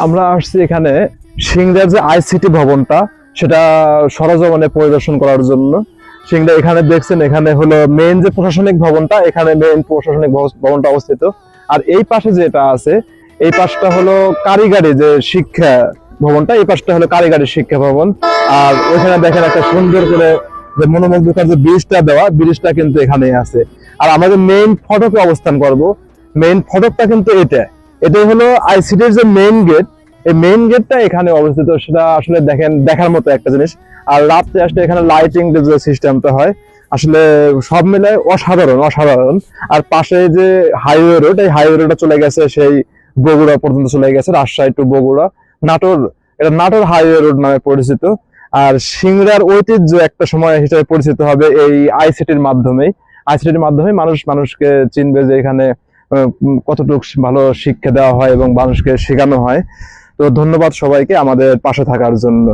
আমরা আসছি এখানে সিংড়ার যে আইসিটি ভবনটা সেটা সরজমিনে পরিদর্শন করার জন্য। সিংড়া এখানে দেখছেন, এখানে হলো মেইন যে প্রশাসনিক ভবনটা, এখানে মেইন প্রশাসনিক ভবনটা অবস্থিত। আর এই পাশে যেটা আছে, এই পাশটা হলো কারিগরি যে শিক্ষা ভবনটা, এই পাশটা হলো কারিগরি শিক্ষা ভবন। আর ওইখানে দেখেন একটা সুন্দর করে যে মনোমুগ্ধকর যে ব্রিজটা দেওয়া, ব্রিজটা কিন্তু এখানেই আছে। আর আমাদের মেইন ফটকে অবস্থান করব। মেইন ফটকটা কিন্তু এটাই হলো আইসিটির যে মেইন গেট। এই মেইন গেটটা এখানে অবস্থিত, সেটা আসলে দেখেন দেখার মতো একটা জিনিস। আর রাত্রে আসলে এখানে লাইটিং যে সিস্টেমটা হয়, আসলে সব মিলে অসাধারণ অসাধারণ। আর পাশে যে হাইওয়ে রোড, এই হাইওয়ে রোডটা চলে গেছে সেই বগুড়া পর্যন্ত চলে গেছে, রাজশাহী টু বগুড়া, নাটোর। এটা নাটোর হাইওয়ে রোড নামে পরিচিত। আর সিংড়ার ঐতিহ্য একটা সময় হিসেবে পরিচিত হবে এই আইসিটির মাধ্যমেই। আইসিটির মাধ্যমে মানুষ মানুষকে চিনবে যে এখানে কতটুকু ভালো শিক্ষা দেওয়া হয় এবং মানুষকে শেখানো হয়। তো ধন্যবাদ সবাইকে আমাদের পাশে থাকার জন্য।